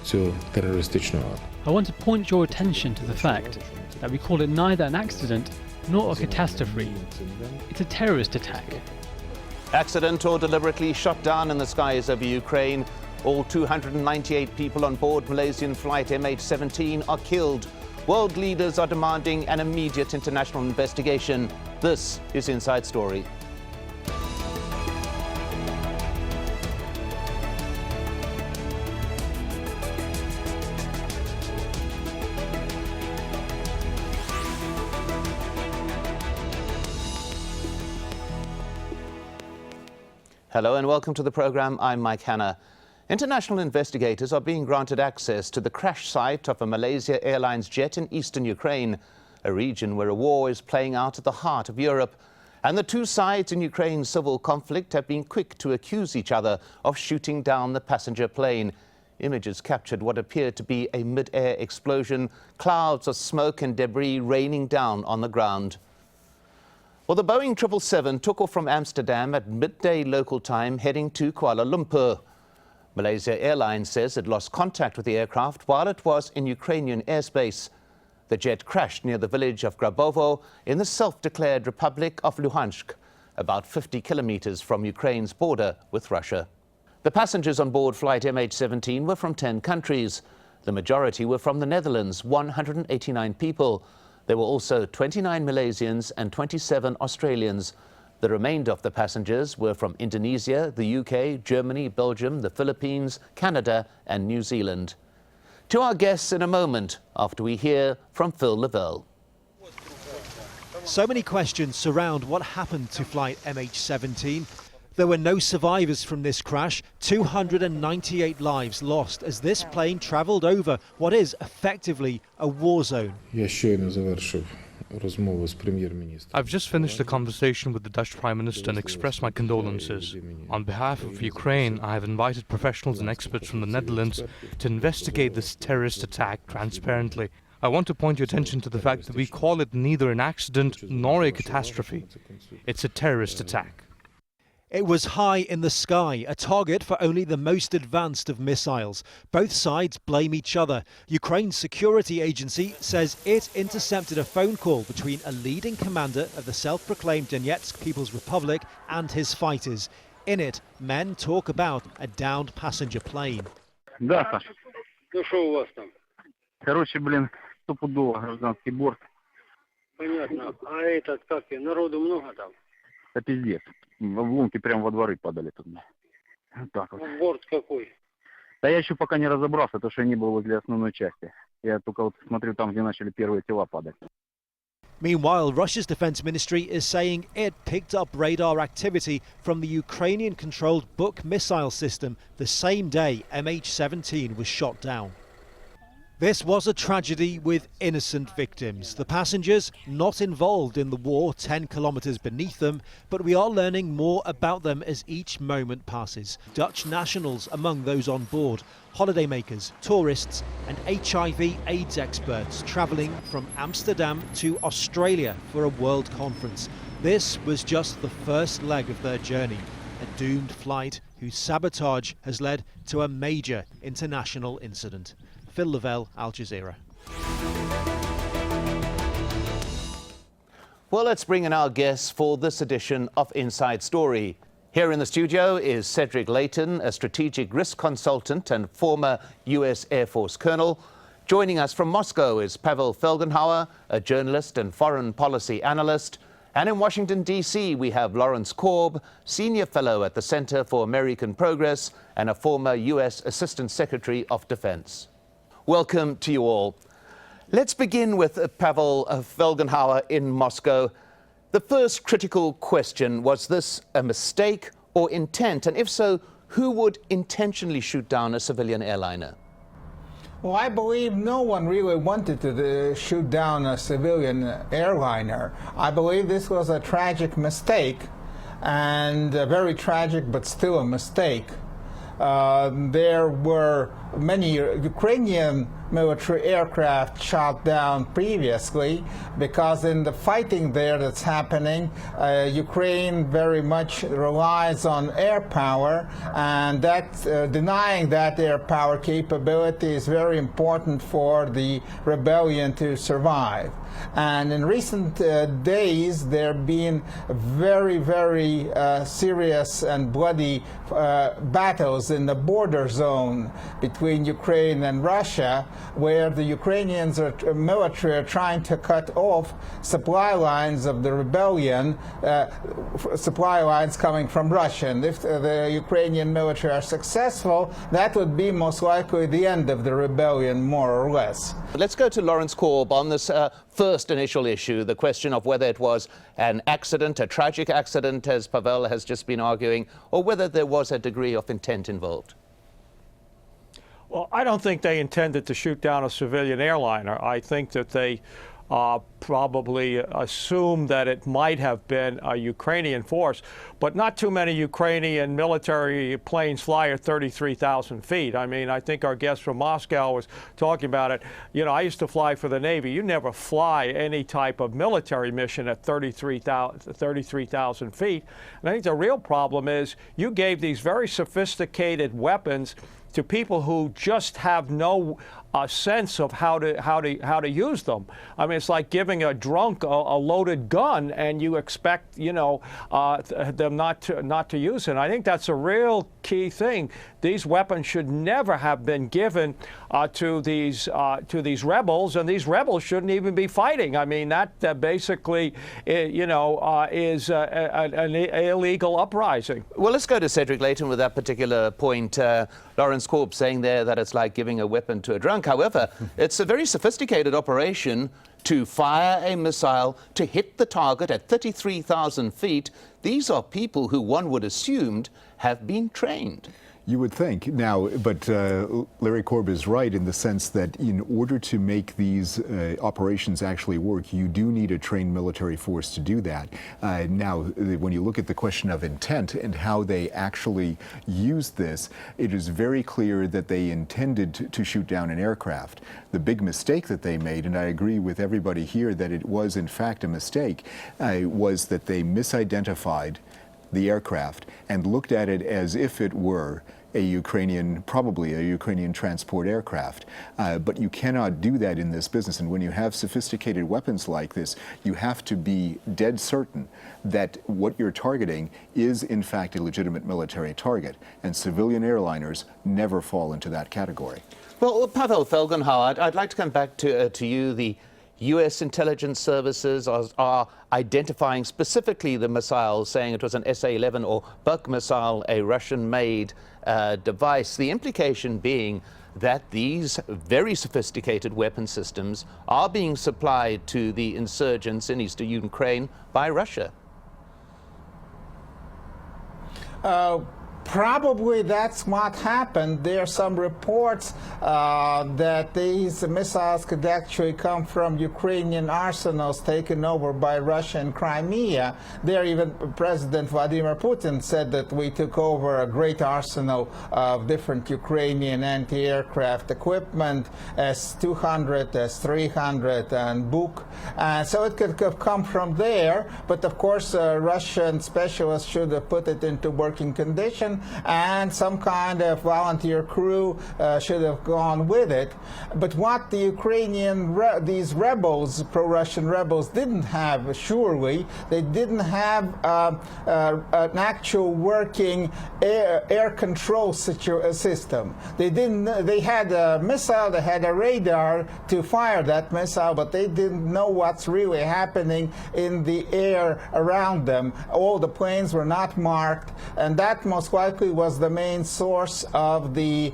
цього терористичного акту. I want to point your attention to the fact that we call it neither an accident nor a catastrophe. It's a terrorist attack. Accident or deliberately shot down in the skies over Ukraine. All 298 people on board Malaysian Flight MH17 are killed. World leaders are demanding an immediate international investigation. This is Inside Story. Hello and welcome to the program. I'm Mike Hanna. International investigators are being granted access to the crash site of a Malaysia Airlines jet in eastern Ukraine, a region where a war is playing out at the heart of Europe. And the two sides in Ukraine's civil conflict have been quick to accuse each other of shooting down the passenger plane. Images captured what appeared to be a mid-air explosion, clouds of smoke and debris raining down on the ground. Well, the Boeing 777 took off from Amsterdam at midday local time, heading to Kuala Lumpur. Malaysia Airlines says it lost contact with the aircraft while it was in Ukrainian airspace. The jet crashed near the village of Grabovo in the self-declared Republic of Luhansk, about 50 kilometers from Ukraine's border with Russia. The passengers on board Flight MH17 were from 10 countries. The majority were from the Netherlands, 189 people. There were also 29 Malaysians and 27 Australians. The remainder of the passengers were from Indonesia, the UK, Germany, Belgium, the Philippines, Canada and New Zealand. To our guests in a moment after we hear from Phil Lavelle. So many questions surround what happened to Flight MH17. There were no survivors from this crash, 298 lives lost as this plane travelled over what is effectively a war zone. I've just finished a conversation with the Dutch Prime Minister and expressed my condolences. On behalf of Ukraine, I have invited professionals and experts from the Netherlands to investigate this terrorist attack transparently. I want to point your attention to the fact that we call it neither an accident nor a catastrophe. It's a terrorist attack. It was high in the sky, a target for only the most advanced of missiles. Both sides blame each other. Ukraine's security agency says it intercepted a phone call between a leading commander of the self-proclaimed Donetsk People's Republic and his fighters. In it, men talk about a downed passenger plane. Да, Саша. Ну что у вас там? Короче, стопудово гражданский борт. Понятно. А этот как, народу много там? Это пиздец. В обломки прямо во дворы падали тут. Вот так вот. Борт какой? Да я еще пока не разобрался, потому что я не был возле основной части. Я только вот смотрю там, где начали первые тела падать. Meanwhile, Russia's defense ministry is saying it picked up radar activity from the Ukrainian-controlled Buk missile system the same day MH17 was shot down. This was a tragedy with innocent victims. The passengers not involved in the war 10 kilometers beneath them, but we are learning more about them as each moment passes. Dutch nationals among those on board, holidaymakers, tourists and HIV/AIDS experts travelling from Amsterdam to Australia for a world conference. This was just the first leg of their journey, a doomed flight whose sabotage has led to a major international incident. Phil Lavelle, Al Jazeera. Well, let's bring in our guests for this edition of Inside Story. Here in the studio is Cedric Layton, a strategic risk consultant and former US Air Force colonel. Joining us from Moscow is Pavel Felgenhauer, a journalist and foreign policy analyst. And in Washington, D.C., we have Lawrence Korb, senior fellow at the Center for American Progress and a former US Assistant Secretary of Defense. Welcome to you all. Let's begin with Pavel Felgenhauer in Moscow. The first critical question, was this a mistake or intent? And if so, who would intentionally shoot down a civilian airliner? Well, I believe no one really wanted to shoot down a civilian airliner. I believe this was a tragic mistake, and very tragic, but still a mistake. there were many Ukrainian military aircraft shot down previously, because in the fighting there that's happening, Ukraine very much relies on air power, and that denying that air power capability is very important for the rebellion to survive. And in recent days, there have been very, very serious and bloody battles in the border zone between Ukraine and Russia, where the Ukrainians military are trying to cut off supply lines of the rebellion, supply lines coming from Russia. And if the Ukrainian military are successful, that would be most likely the end of the rebellion, more or less. Let's go to Lawrence Korb on this first initial issue, the question of whether it was an accident, a tragic accident, as Pavel has just been arguing, or whether there was a degree of intent involved. Well, I don't think they intended to shoot down a civilian airliner. I think that they probably assumed that it might have been a Ukrainian force, but not too many Ukrainian military planes fly at 33,000 feet. I mean, I think our guest from Moscow was talking about it. You know, I used to fly for the Navy. You never fly any type of military mission at 33,000 feet. And I think the real problem is you gave these very sophisticated weapons to people who just have no sense of how to use them. I mean, it's like giving a drunk a loaded gun, and you expect, you know, them not to use it. And I think that's a real key thing. These weapons should never have been given to these rebels, and these rebels shouldn't even be fighting. I mean, that basically, you know, is an illegal uprising. Well, let's go to Cedric Layton with that particular point. Lawrence Korb saying there that it's like giving a weapon to a drunk. However, it's a very sophisticated operation to fire a missile to hit the target at 33,000 feet. These are people who one would assume have been trained. You would think. Now, but Larry Korb is right in the sense that in order to make these operations actually work, you do need a trained military force to do that. Now, when you look at the question of intent and how they actually used this, it is very clear that they intended to shoot down an aircraft. The big mistake that they made, and I agree with everybody here that it was in fact a mistake, was that they misidentified the aircraft and looked at it as if it were a Ukrainian, probably a Ukrainian transport aircraft. But you cannot do that in this business. And when you have sophisticated weapons like this, you have to be dead certain that what you're targeting is in fact a legitimate military target. And civilian airliners never fall into that category. Well, Pavel Felgenhauer, I'd like to come back to you. The U.S. intelligence services are identifying specifically the missile, saying it was an SA-11 or Buk missile, a Russian-made device. The implication being that these very sophisticated weapon systems are being supplied to the insurgents in eastern Ukraine by Russia. Probably that's what happened. There are some reports that these missiles could actually come from Ukrainian arsenals taken over by Russia in Crimea. There even President Vladimir Putin said that we took over a great arsenal of different Ukrainian anti-aircraft equipment, S-200, S-300, and Buk. So it could have come from there, but of course Russian specialists should have put it into working condition, and some kind of volunteer crew should have gone with it. But what the Ukrainian, these rebels, pro-Russian rebels, didn't have, surely, they didn't have an actual working air control system. They had a missile, they had a radar to fire that missile, but they didn't know what's really happening in the air around them. All the planes were not marked, and that most likely was the main source of the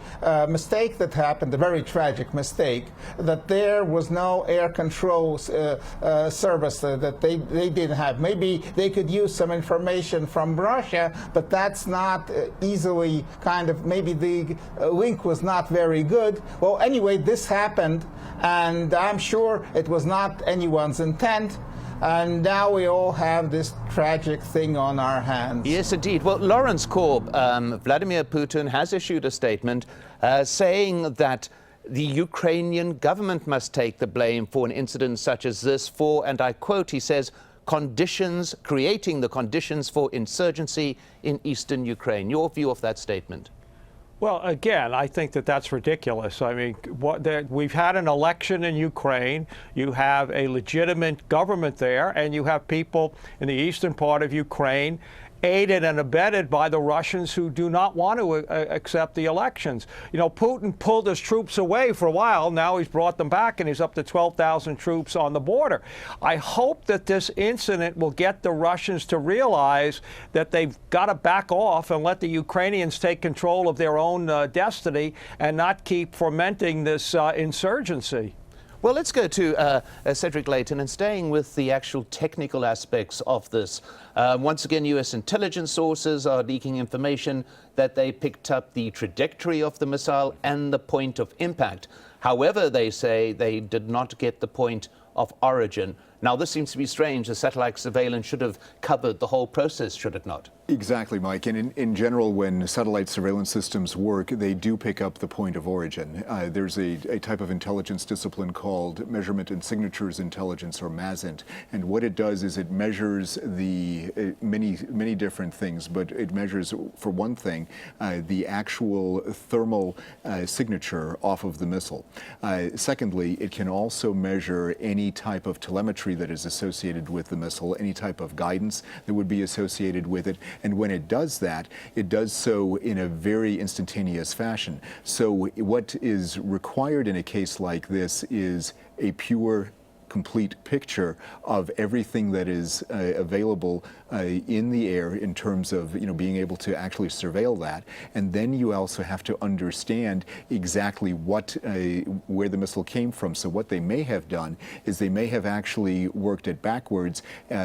mistake that happened, the very tragic mistake, that there was no air control service that they didn't have. Maybe they could use some information from Russia, but that's not easily kind of, maybe the link was not very good. Well, anyway, this happened, and I'm sure it was not anyone's intent. and now we all have this tragic thing on our hands. Yes, indeed. Well, Lawrence Korb, Vladimir Putin has issued a statement saying that the Ukrainian government must take the blame for an incident such as this for, and I quote, he says, creating the conditions for insurgency in eastern Ukraine. Your view of that statement? Well, again, I think that that's ridiculous. I mean, we've had an election in Ukraine. You have a legitimate government there, and you have people in the eastern part of Ukraine aided and abetted by the Russians who do not want to accept the elections. You know, Putin pulled his troops away for a while. Now he's brought them back, and he's up to 12,000 troops on the border. I hope that this incident will get the Russians to realize that they've got to back off and let the Ukrainians take control of their own destiny and not keep fomenting this insurgency. Well, let's go to Cedric Layton, and staying with the actual technical aspects of this. Once again, U.S. intelligence sources are leaking information that they picked up the trajectory of the missile and the point of impact. However, they say they did not get the point of origin. Now, this seems to be strange. The satellite surveillance should have covered the whole process, should it not? Exactly, Mike. And in general, when satellite surveillance systems work, they do pick up the point of origin. There's a type of intelligence discipline called Measurement and Signatures Intelligence, or MASINT. And what it does is it measures the many different things, but it measures, for one thing, the actual thermal signature off of the missile. Secondly, it can also measure any type of telemetry that is associated with the missile, any type of guidance that would be associated with it. And when it does that, it does so in a very instantaneous fashion. So what is required in a case like this is a pure, complete picture of everything that is available in the air in terms of, being able to actually surveil that. And then you also have to understand exactly where the missile came from. So what they may have done is they may have actually worked it backwards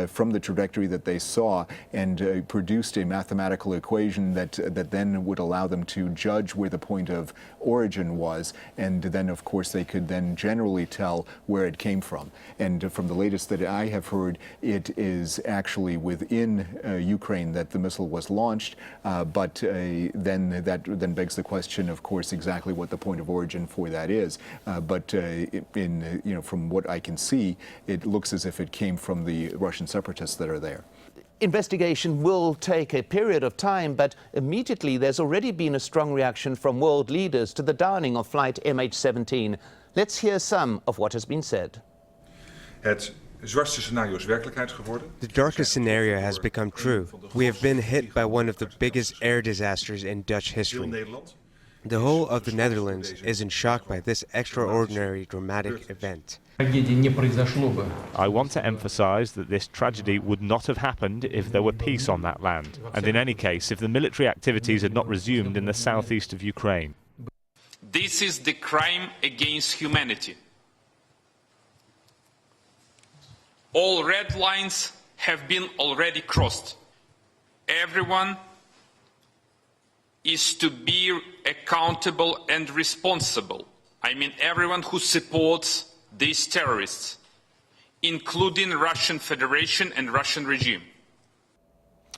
from the trajectory that they saw and produced a mathematical equation that then would allow them to judge where the point of origin was. And then, of course, they could then generally tell where it came from. And from the latest that I have heard, it is actually within Ukraine that the missile was launched, but then that begs the question, of course, exactly what the point of origin for that is. But from what I can see, it looks as if it came from the Russian separatists that are there. Investigation will take a period of time, but immediately there's already been a strong reaction from world leaders to the downing of Flight MH17. Let's hear some of what has been said. The darkest scenario has become true. We have been hit by one of the biggest air disasters in Dutch history. The whole of the Netherlands is in shock by this extraordinary, dramatic event. I want to emphasize that this tragedy would not have happened if there were peace on that land, and in any case, if the military activities had not resumed in the southeast of Ukraine. This is the crime against humanity. All red lines have been already crossed. Everyone is to be accountable and responsible. I mean, everyone who supports these terrorists, including Russian Federation and Russian regime.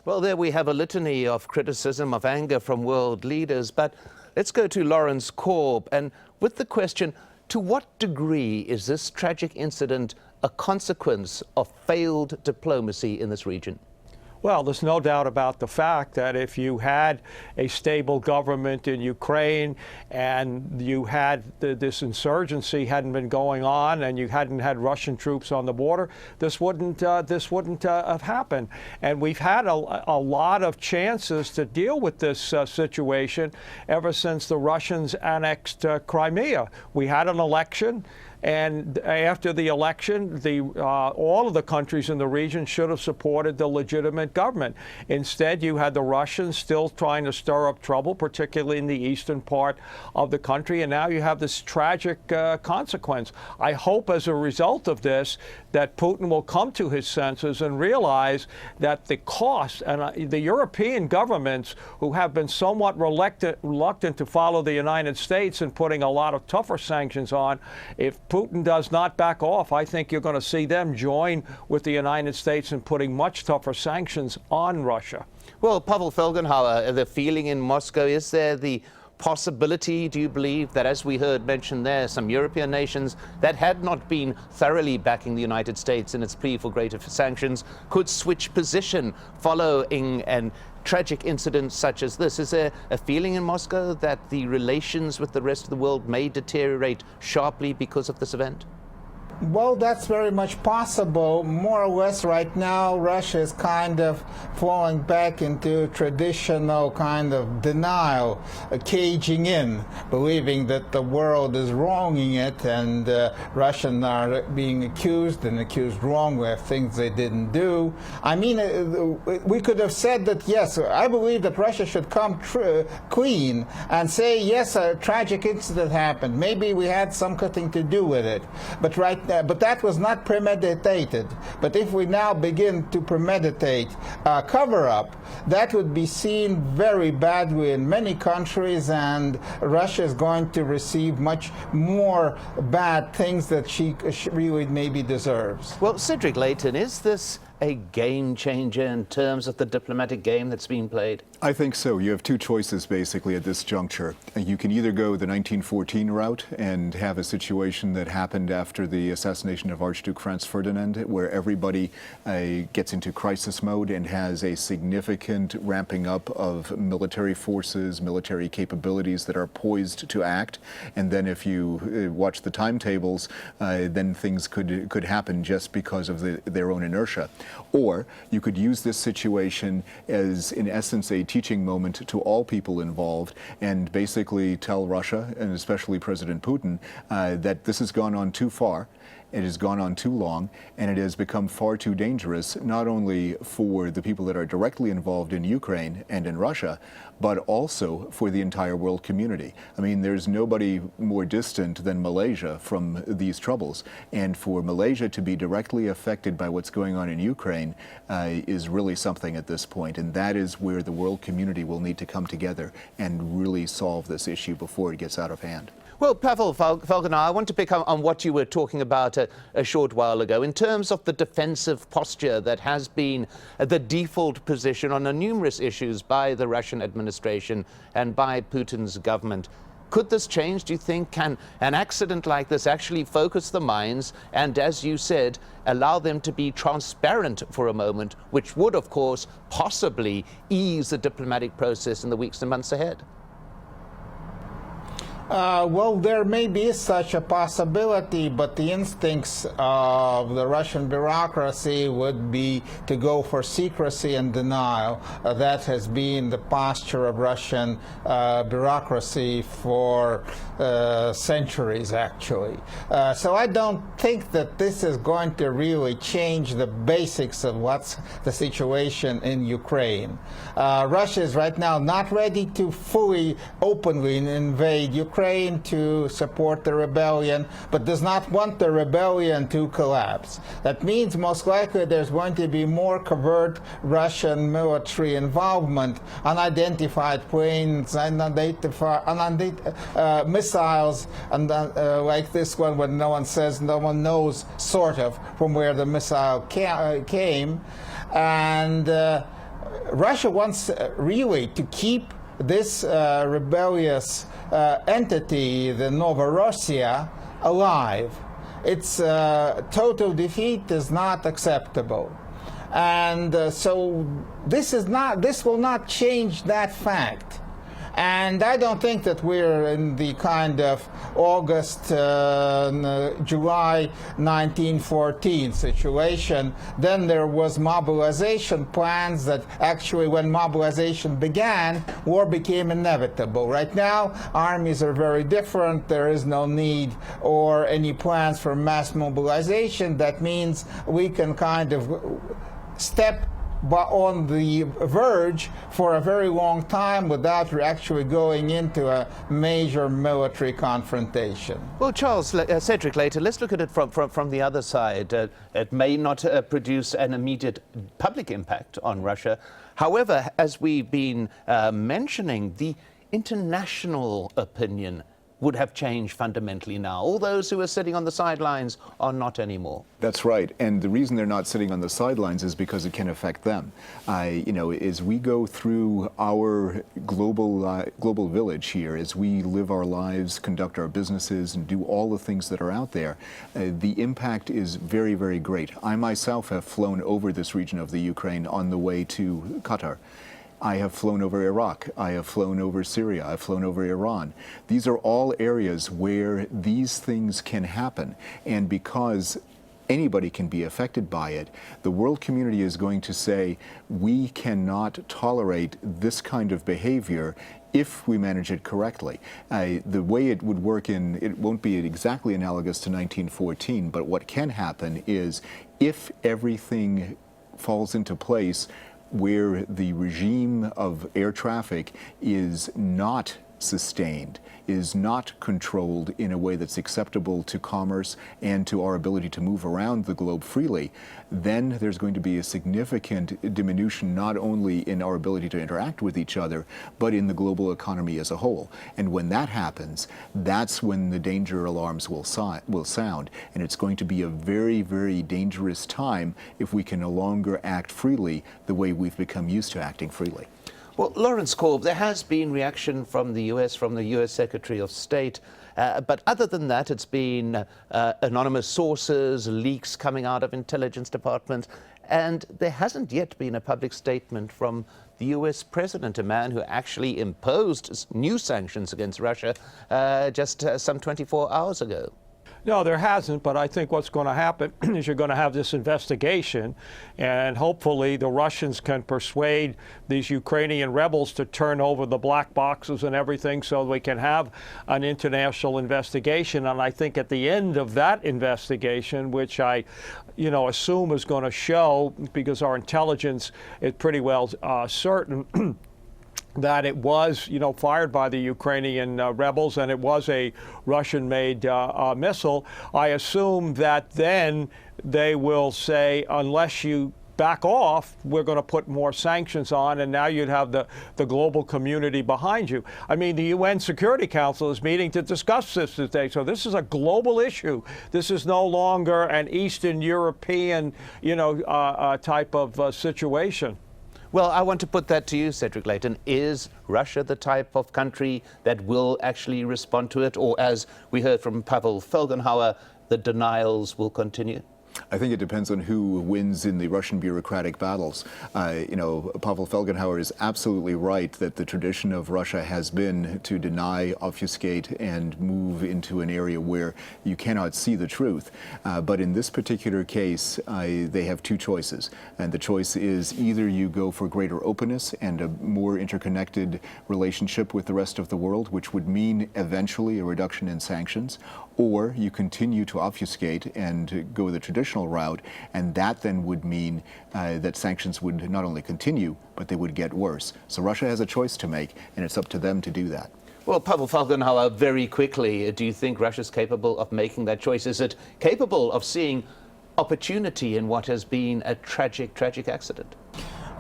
Well, there we have a litany of criticism, of anger from world leaders, but let's go to Lawrence Korb, and with the question, to what degree is this tragic incident a consequence of failed diplomacy in this region? Well, there's no doubt about the fact that if you had a stable government in Ukraine and you had this insurgency hadn't been going on and you hadn't had Russian troops on the border, this wouldn't have happened. And we've had a lot of chances to deal with this situation ever since the Russians annexed Crimea. We had an election. And after the election, all of the countries in the region should have supported the legitimate government. Instead, you had the Russians still trying to stir up trouble, particularly in the eastern part of the country. And now you have this tragic consequence. I hope as a result of this that Putin will come to his senses and realize that the cost, and the European governments who have been somewhat reluctant to follow the United States in putting a lot of tougher sanctions on, if Putin does not back off, I think you're going to see them join with the United States in putting much tougher sanctions on Russia. Well, Pavel Felgenhauer, the feeling in Moscow, is there the possibility, do you believe, that, as we heard mentioned there, some European nations that had not been thoroughly backing the United States in its plea for greater sanctions could switch position following an tragic incident such as this? Is there a feeling in Moscow that the relations with the rest of the world may deteriorate sharply because of this event? Well, that's very much possible. More or less right now, Russia is kind of falling back into traditional kind of denial, caging in, believing that the world is wronging it, and Russians are being accused wrongly of things they didn't do. I mean, we could have said that, yes, I believe that Russia should come clean and say, yes, a tragic incident happened. Maybe we had something to do with it. But that was not premeditated. But if we now begin to premeditate cover-up, that would be seen very badly in many countries, and Russia is going to receive much more bad things that she really maybe deserves. Well, Cedric Layton, is this a game changer in terms of the diplomatic game that's being played? I think so. You have two choices basically at this juncture. You can either go the 1914 route and have a situation that happened after the assassination of Archduke Franz Ferdinand, where everybody gets into crisis mode and has a significant ramping up of military forces, military capabilities that are poised to act. And then if you watch the timetables, then things could happen just because of their own inertia. Or you could use this situation as, in essence, a teaching moment to all people involved, and basically tell Russia, and especially President Putin, that this has gone on too far. It has gone on too long, and it has become far too dangerous, not only for the people that are directly involved in Ukraine and in Russia, but also for the entire world community. I mean, there's nobody more distant than Malaysia from these troubles. And for Malaysia to be directly affected by what's going on in Ukraine is really something at this point. And that is where the world community will need to come together and really solve this issue before it gets out of hand. Well, Pavel Felgenhauer, I want to pick up on what you were talking about a short while ago in terms of the defensive posture that has been the default position on numerous issues by the Russian administration and by Putin's government. Could this change, do you think? Can an accident like this actually focus the minds and, as you said, allow them to be transparent for a moment, which would, of course, possibly ease the diplomatic process in the weeks and months ahead? Well, there may be such a possibility, but the instincts of the Russian bureaucracy would be to go for secrecy and denial. That has been the posture of Russian bureaucracy for centuries, actually. So I don't think that this is going to really change the basics of what's the situation in Ukraine. Russia is right now not ready to fully, openly invade Ukraine to support the rebellion, but does not want the rebellion to collapse. That means most likely there's going to be more covert Russian military involvement, unidentified planes, missiles, and like this one, when no one says, no one knows, sort of, from where the missile came. And Russia wants really to keep this rebellious entity, the Novorossiya, alive. Its total defeat is not acceptable. And so this will not change that fact. And I don't think that we're in the kind of August, July 1914 situation. Then there was mobilization plans that actually, when mobilization began, war became inevitable. Right now, armies are very different. There is no need or any plans for mass mobilization. That means we can kind of step on the verge for a very long time without actually going into a major military confrontation. Well, Charles, Cedric later, let's look at it from the other side. It may not produce an immediate public impact on Russia. However, as we've been mentioning, the international opinion would have changed fundamentally now. All those who are sitting on the sidelines are not anymore. That's right. And the reason they're not sitting on the sidelines is because it can affect them. As we go through our global village here, as we live our lives, conduct our businesses, and do all the things that are out there, the impact is very, very great. I myself have flown over this region of the Ukraine on the way to Qatar. I have flown over Iraq, I have flown over Syria, I've flown over Iran. These are all areas where these things can happen, and because anybody can be affected by it, the world community is going to say, we cannot tolerate this kind of behavior if we manage it correctly. The way it would work it won't be exactly analogous to 1914, but what can happen is if everything falls into place where the regime of air traffic is not sustained, is not controlled in a way that's acceptable to commerce and to our ability to move around the globe freely, then there's going to be a significant diminution not only in our ability to interact with each other, but in the global economy as a whole. And when that happens, that's when the danger alarms will sound. And it's going to be a very, very dangerous time if we can no longer act freely the way we've become used to acting freely. Well, Lawrence Korb, there has been reaction from the U.S., from the U.S. Secretary of State, but other than that, it's been anonymous sources, leaks coming out of intelligence departments, and there hasn't yet been a public statement from the U.S. president, a man who actually imposed new sanctions against Russia just some 24 hours ago. No, there hasn't, but I think what's going to happen is you're going to have this investigation, and hopefully the Russians can persuade these Ukrainian rebels to turn over the black boxes and everything so we can have an international investigation. And I think at the end of that investigation, which I assume is going to show, because our intelligence is pretty well certain, that it was, fired by the Ukrainian rebels, and it was a Russian-made missile. I assume that then they will say, unless you back off, we're going to put more sanctions on, and now you'd have the global community behind you. I mean, the UN Security Council is meeting to discuss this today, so this is a global issue. This is no longer an Eastern European, type of situation. Well, I want to put that to you, Cedric Layton. Is Russia the type of country that will actually respond to it? Or, as we heard from Pavel Felgenhauer, the denials will continue? I think it depends on who wins in the Russian bureaucratic battles. Pavel Felgenhauer is absolutely right that the tradition of Russia has been to deny, obfuscate, and move into an area where you cannot see the truth. But in this particular case, they have two choices. And the choice is either you go for greater openness and a more interconnected relationship with the rest of the world, which would mean eventually a reduction in sanctions, or you continue to obfuscate and go the traditional route, and that then would mean that sanctions would not only continue, but they would get worse. So Russia has a choice to make, and it's up to them to do that. Well, Pavel Felgenhauer, very quickly, do you think Russia's capable of making that choice? Is it capable of seeing opportunity in what has been a tragic, tragic accident?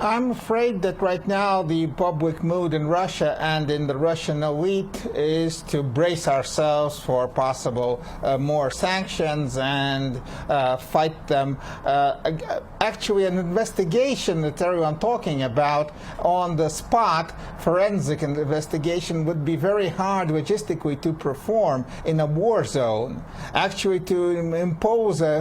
I'm afraid that right now the public mood in Russia and in the Russian elite is to brace ourselves for possible more sanctions and fight them. Actually, an investigation that everyone's talking about on the spot, forensic investigation, would be very hard logistically to perform in a war zone. Actually, to impose a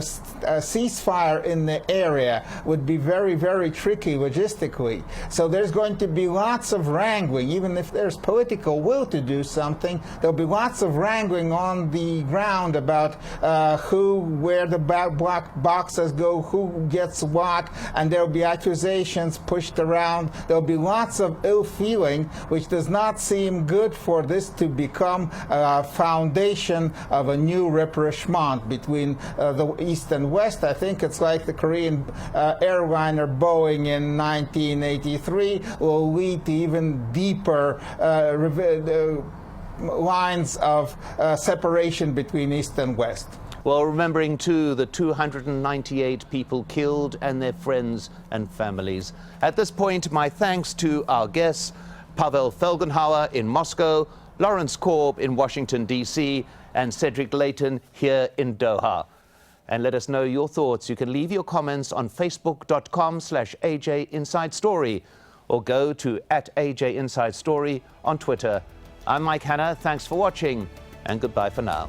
ceasefire in the area would be very, very tricky logistically. So there's going to be lots of wrangling. Even if there's political will to do something, there'll be lots of wrangling on the ground about where the black boxes go, who gets what, and there'll be accusations pushed around. There'll be lots of ill feeling, which does not seem good for this to become a foundation of a new rapprochement between the East and West. I think it's like the Korean airliner Boeing in 1983 will lead to even deeper lines of separation between East and West. Well, remembering too the 298 people killed and their friends and families. At this point, my thanks to our guests, Pavel Felgenhauer in Moscow, Lawrence Korb in Washington, D.C., and Cedric Layton here in Doha. And let us know your thoughts. You can leave your comments on facebook.com/AJ Inside Story or go to @AJ Inside Story on Twitter. I'm Mike Hanna. Thanks for watching and goodbye for now.